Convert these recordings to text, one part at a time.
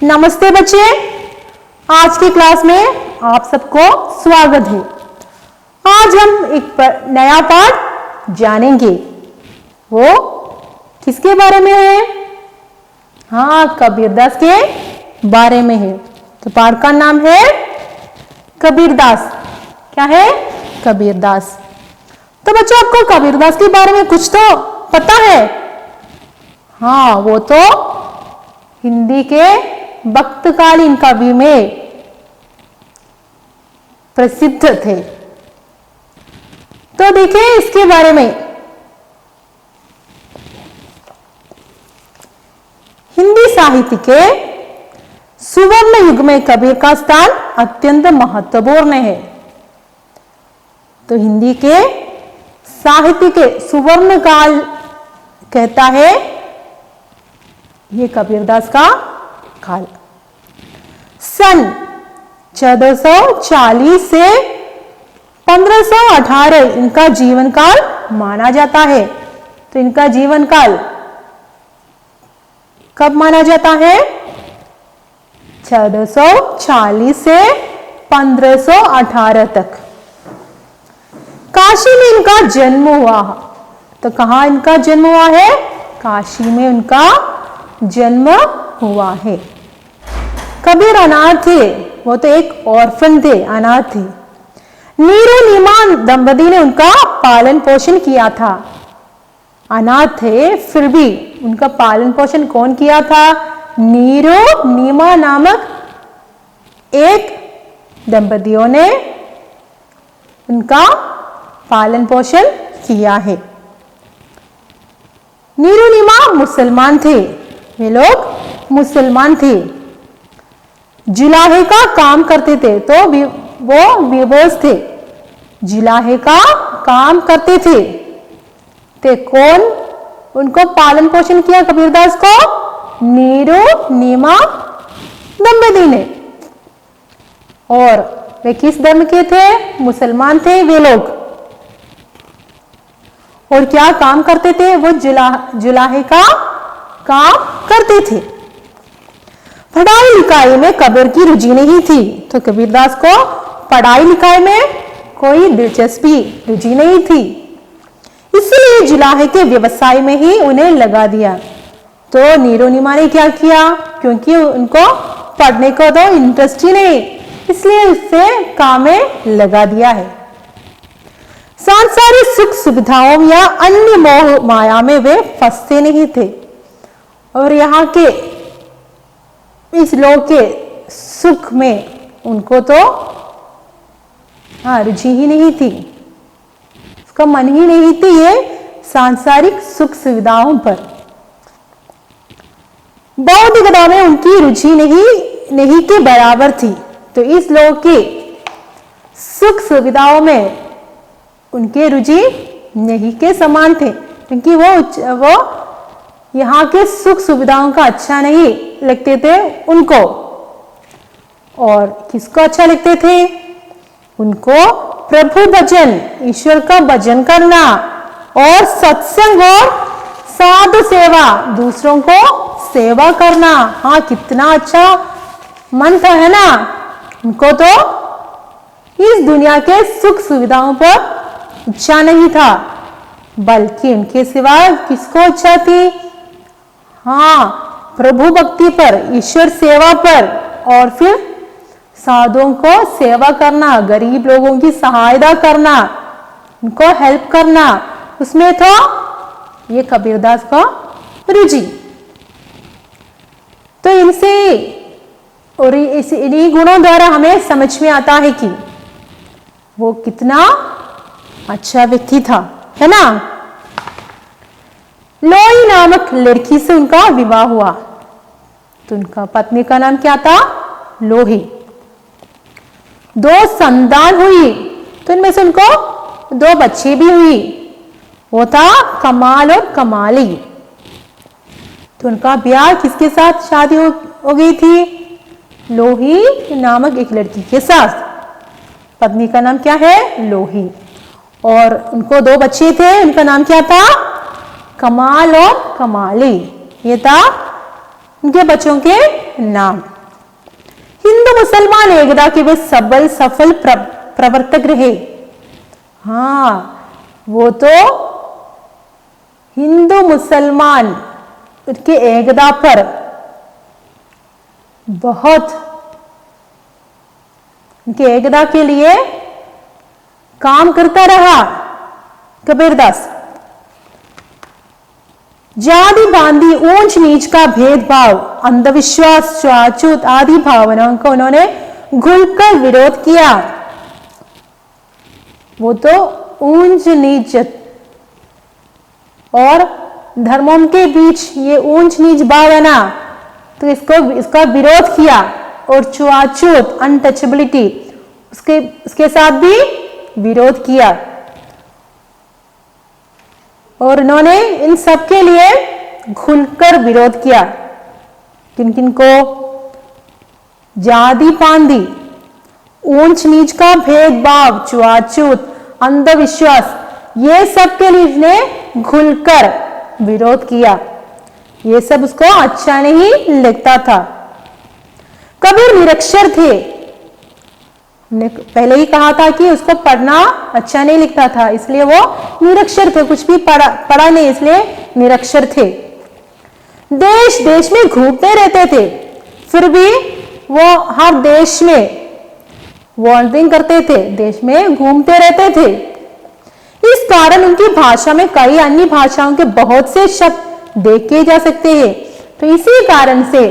नमस्ते बच्चे, आज की क्लास में आप सबको स्वागत है। आज हम एक नया पाठ जानेंगे। वो किसके बारे में है? हाँ, कबीरदास के बारे में है। तो पाठ का नाम है कबीरदास। क्या है? कबीरदास। तो बच्चों, आपको कबीरदास के बारे में कुछ तो पता है? हाँ, वो तो हिंदी के वक्तकालीन कवि में प्रसिद्ध थे। तो देखिए इसके बारे में। हिंदी साहित्य के सुवर्ण युग में कबीर का स्थान अत्यंत महत्वपूर्ण है। तो हिंदी के साहित्य के सुवर्ण काल कहता है ये कबीरदास का काल। सन 1440 से 1518 इनका जीवन काल माना जाता है। तो इनका जीवन काल कब माना जाता है? 1440 से 1518 तक। काशी में इनका जन्म हुआ। तो कहाँ इनका जन्म हुआ है? काशी में उनका जन्म हुआ है। कबीर अनाथ थे। वो तो एक ऑर्फन थे, अनाथ थे। नीरू नीमा दंपति ने उनका पालन पोषण किया था। अनाथ थे फिर भी उनका पालन पोषण कौन किया था? नीरू नीमा नामक एक दंपतियों ने उनका पालन पोषण किया है। नीरू नीमा मुसलमान थे। वे लोग मुसलमान थे। जुलाहे का काम करते थे। तो वो विवश थे, जुलाहे का काम करते थे। ते कौन उनको पालन पोषण किया कबीरदास को? नीरू नीमा दंपति ने। और वे किस धर्म के थे? मुसलमान थे वे लोग। और क्या काम करते थे? वो जुलाहे का काम करते थे। पढ़ाई लिखाई में कबीर की रुचि नहीं थी। तो कबीरदास को पढ़ाई लिखाई में कोई दिलचस्पी रुचि नहीं थी, इसलिए जुलाहे के व्यवसाय में ही उन्हें लगा दिया। तो नीरू नीमा ने क्या किया? क्योंकि उनको पढ़ने को तो इंटरेस्ट ही नहीं, इसलिए उससे काम में लगा दिया है। सांसारिक सुख सुविधाओं या अन्य मोह माया में वे फंसते नहीं थे। और यहाँ के इस लोक के सुख में उनको तो रुचि ही नहीं थी, उसका मन ही नहीं थी ये सांसारिक सुख सुविधाओं पर। बौद्धिकता में उनकी रुचि नहीं के बराबर थी। तो इस लोक के सुख सुविधाओं में उनके रुचि नहीं के समान थे, क्योंकि वो यहाँ के सुख सुविधाओं का अच्छा नहीं लगते थे उनको। और किसको अच्छा लगते थे? उनको प्रभु भजन, ईश्वर का भजन करना और सत्संग और साधु सेवा, दूसरों को सेवा करना। हाँ, कितना अच्छा मन था, है ना? उनको तो इस दुनिया के सुख सुविधाओं पर इच्छा नहीं था, बल्कि उनके सिवा किसको इच्छा थी? हाँ, प्रभु भक्ति पर, ईश्वर सेवा पर, और फिर साधुओं को सेवा करना, गरीब लोगों की सहायता करना, उनको हेल्प करना, उसमें था ये कबीरदास का रुचि। तो इनसे और इन्हीं गुणों द्वारा हमें समझ में आता है कि वो कितना अच्छा व्यक्ति था, है ना? लोई नामक लड़की से उनका विवाह हुआ। तो उनका पत्नी का नाम क्या था? लोही। 2 संतान हुई। तो इनमें से उनको 2 बच्चे भी हुई। वो था कमाल और कमाली। तो उनका ब्याह किसके साथ शादी हो गई थी? लोही नामक एक लड़की के साथ। पत्नी का नाम क्या है? लोही। और उनको 2 बच्चे थे। उनका नाम क्या था? कमाल और कमाली। ये था उनके बच्चों के नाम। हिंदू मुसलमान एकता के वे सबल सफल प्रवर्तक रहे। हाँ, वो तो हिंदू मुसलमान के एकता पर बहुत, उनके एकता के लिए काम करता रहा कबीरदास। जाति बांधी, ऊंच नीच का भेदभाव, अंधविश्वास, छुआछूत आदि भावनाओं का उन्होंने घुलकर विरोध किया। वो तो ऊंच नीच और धर्मों के बीच ये ऊंच नीच भावना, तो इसका विरोध किया। और छुआछूत, अनटचेबिलिटी, उसके साथ भी विरोध किया। और उन्होंने इन सब के लिए खुलकर विरोध किया। किन किन को? जाति पांदी, ऊंच नीच का भेदभाव, छुआछूत, अंधविश्वास, ये सब के लिए इसने खुलकर विरोध किया। ये सब उसको अच्छा नहीं लगता था। कबीर निरक्षर थे। पहले ही कहा था कि उसको पढ़ना अच्छा नहीं लिखता था, इसलिए वो निरक्षर थे, कुछ भी पढ़ा नहीं, इसलिए निरक्षर थे। देश देश में घूमते रहते थे, फिर भी वो हर देश में वॉन्डरिंग करते थे, देश में घूमते रहते थे। इस कारण उनकी भाषा में कई अन्य भाषाओं के बहुत से शब्द देखे जा सकते हैं। तो इसी कारण से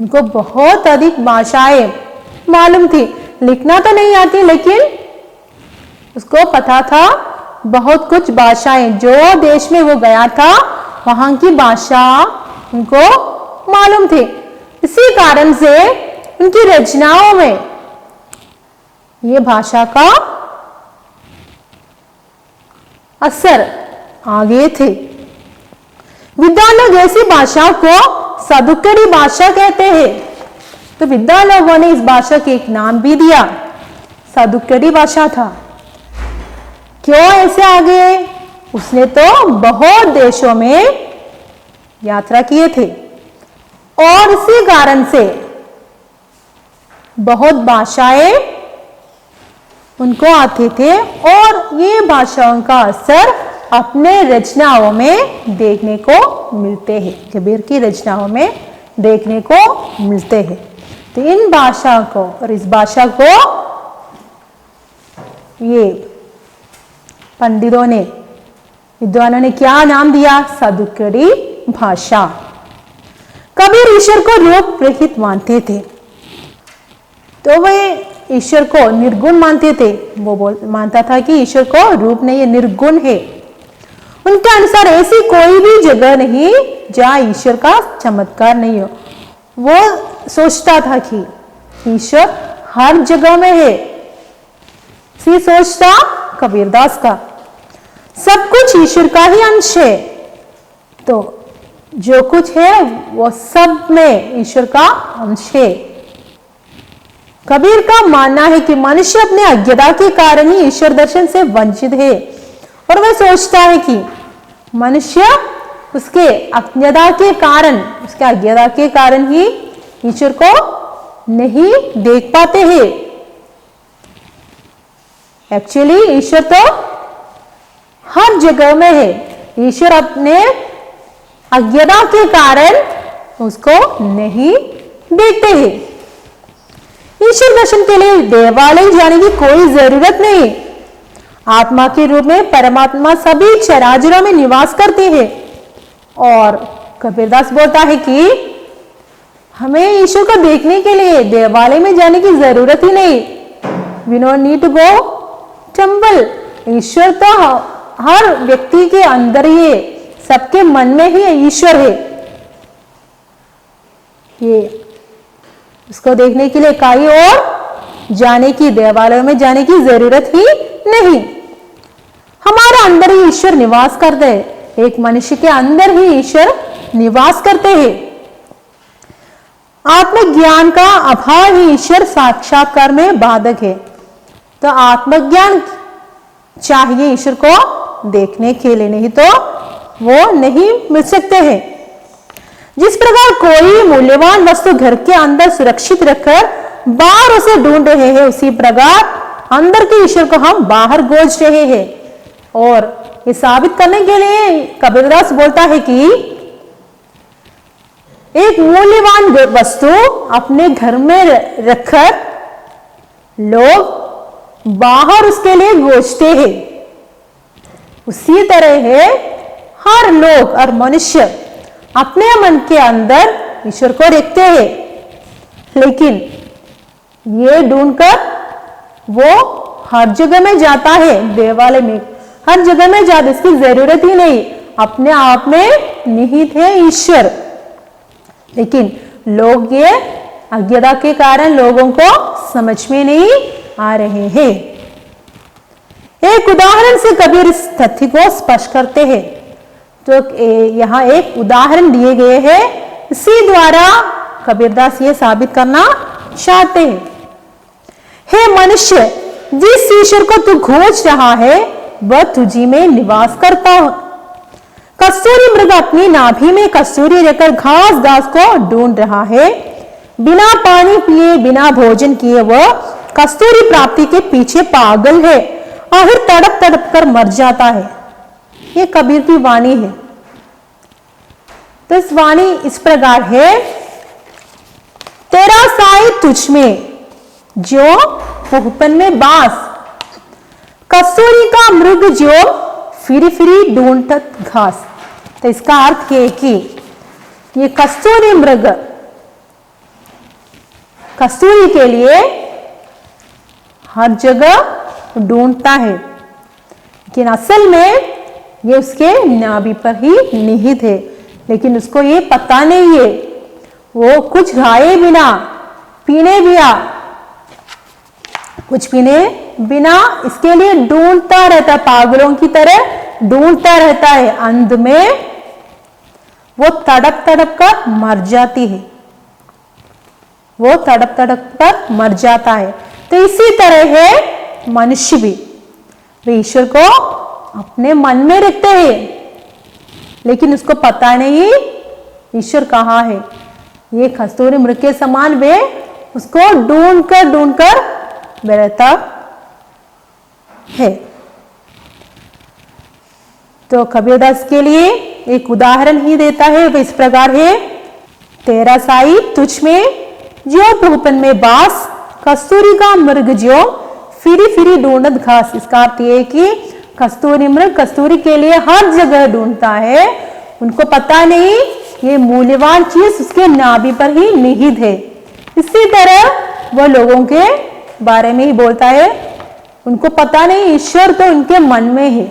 उनको बहुत अधिक भाषाएं मालूम थी। लिखना तो नहीं आती, लेकिन उसको पता था बहुत कुछ भाषाएं। जो देश में वो गया था वहां की भाषा उनको मालूम थी। इसी कारण से उनकी रचनाओं में ये भाषा का असर आगे थे। विद्वानों जैसी भाषाओं को साधुकड़ी भाषा कहते हैं। तो विद्वान लोगों ने इस भाषा के एक नाम भी दिया, साधुकड़ी भाषा था। क्यों ऐसे आ गए? उसने तो बहुत देशों में यात्रा किए थे और इसी कारण से बहुत भाषाएं उनको आते थे और ये भाषाओं का असर अपने रचनाओं में देखने को मिलते हैं, कबीर की रचनाओं में देखने को मिलते हैं। तो इन भाषा को और इस भाषा को ये पंडितों ने, विद्वानों ने क्या नाम दिया? साधुकड़ी भाषा। कबीर ईश्वर को रूप रहित मानते थे, तो वे ईश्वर को निर्गुण मानते थे। वो मानता था कि ईश्वर को रूप नहीं है, निर्गुण है। उनके अनुसार ऐसी कोई भी जगह नहीं जहां ईश्वर का चमत्कार नहीं हो। वो सोचता था कि ईश्वर हर जगह में है। सी सोचता कबीरदास का, सब कुछ ईश्वर का ही अंश है। तो जो कुछ है वो सब में ईश्वर का अंश है। कबीर का मानना है कि मनुष्य अपने अज्ञता के कारण ही ईश्वर दर्शन से वंचित है। और वह सोचता है कि मनुष्य उसके अज्ञता के कारण, उसके अज्ञता के कारण ही ईश्वर को नहीं देख पाते हैं। एक्चुअली ईश्वर तो हर जगह में है। ईश्वर अपने अज्ञता के कारण उसको नहीं देखते हैं। ईश्वर दर्शन के लिए देवालय जाने की कोई जरूरत नहीं। आत्मा के रूप में परमात्मा सभी चराचरों में निवास करते हैं। और कबीरदास बोलता है कि हमें ईश्वर को देखने के लिए देवालय में जाने की जरूरत ही नहीं। We don't need to go temple. ईश्वर तो हर व्यक्ति के अंदर ही है, सबके मन में ही ईश्वर है। ये उसको देखने के लिए कहीं और जाने की, देवालयों में जाने की जरूरत ही नहीं। हमारा अंदर ही ईश्वर निवास करते हैं। एक मनुष्य के अंदर ही ईश्वर निवास करते हैं। आत्मज्ञान का अभाव ही ईश्वर साक्षात्कार में बाधक है। तो आत्मज्ञान चाहिए ईश्वर को देखने के लिए, नहीं तो वो नहीं मिल सकते हैं। जिस प्रकार कोई मूल्यवान वस्तु घर के अंदर सुरक्षित रखकर बाहर उसे ढूंढ रहे हैं, उसी प्रकार अंदर के ईश्वर को हम बाहर खोज रहे हैं। और ये साबित करने के लिए कबीरदास बोलता है कि एक मूल्यवान वस्तु अपने घर में रखकर लोग बाहर उसके लिए खोजते हैं, उसी तरह है हर लोग और मनुष्य अपने मन के अंदर ईश्वर को देखते हैं, लेकिन ये ढूंढकर वो हर जगह में जाता है, देवालय में हर जगह में जाता, इसकी जरूरत ही नहीं, अपने आप में निहित है ईश्वर। लेकिन लोग ये अज्ञता के कारण लोगों को समझ में नहीं आ रहे हैं। एक उदाहरण से कबीर इस तथ्य को स्पष्ट करते हैं। तो यहाँ एक उदाहरण दिए गए हैं, इसी द्वारा कबीरदास ये साबित करना चाहते हैं। हे मनुष्य, जिस ईश्वर को तू खोज रहा है वह तुझी में निवास करता हो। कस्तूरी मृग अपनी नाभि में कस्तूरी रखकर घास घास को ढूंढ रहा है। बिना पानी पिए बिना भोजन किए वह कस्तूरी प्राप्ति के पीछे पागल है, आखिर तड़प तड़प कर मर जाता है। ये कबीर की वाणी है। तो इस वाणी इस प्रकार है, तेरा साई तुझ में जो बहुपन में बास, कस्तूरी का मृग जो फिरी फिरी ढूंढत घास। तो इसका अर्थ है कि ये कस्तूरी मृग कस्तूरी के लिए हर जगह ढूंढता है, लेकिन असल में ये उसके नाभि पर ही निहित है, लेकिन उसको ये पता नहीं है। वो कुछ खाए बिना पीने बिना कुछ पीने बिना इसके लिए ढूंढता रहता, पागलों की तरह ढूंढता रहता है। अंत में वो तड़प तड़प कर मर जाती है, वो तड़प तड़प कर मर जाता है। तो इसी तरह है मनुष्य भी, वे ईश्वर को अपने मन में रखते हैं, लेकिन उसको पता नहीं ईश्वर कहाँ है। ये कस्तूरी मृग के समान वे उसको ढूंढ कर रहता है। तो कबीरदास के लिए एक उदाहरण ही देता है, वह इस प्रकार है, तेरा साई तुझ में जो बहुपन में बास, कस्तूरी का मृग जो फिरी फिरी ढूंढत घास। इसका अर्थ यह है कि कस्तूरी मृग कस्तूरी के लिए हर जगह ढूंढता है, उनको पता नहीं ये मूल्यवान चीज उसके नाभि पर ही निहित है। इसी तरह वह लोगों के बारे में ही बोलता है, उनको पता नहीं ईश्वर तो उनके मन में है,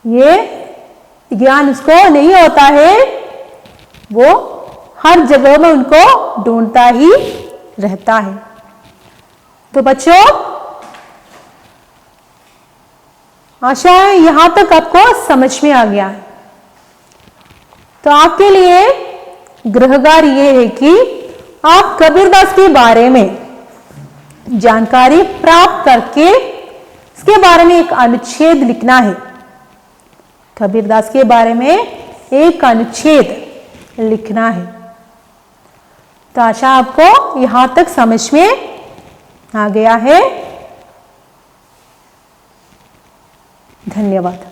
ये ज्ञान उसको नहीं होता है, वो हर जगह में उनको ढूंढता ही रहता है। तो बच्चों, आशा है यहां तक आपको समझ में आ गया है। तो आपके लिए गृहकार ये है कि आप कबीरदास के बारे में जानकारी प्राप्त करके इसके बारे में एक अनुच्छेद लिखना है। कबीरदास के बारे में एक अनुच्छेद लिखना है। तो आशा आपको यहां तक समझ में आ गया है। धन्यवाद।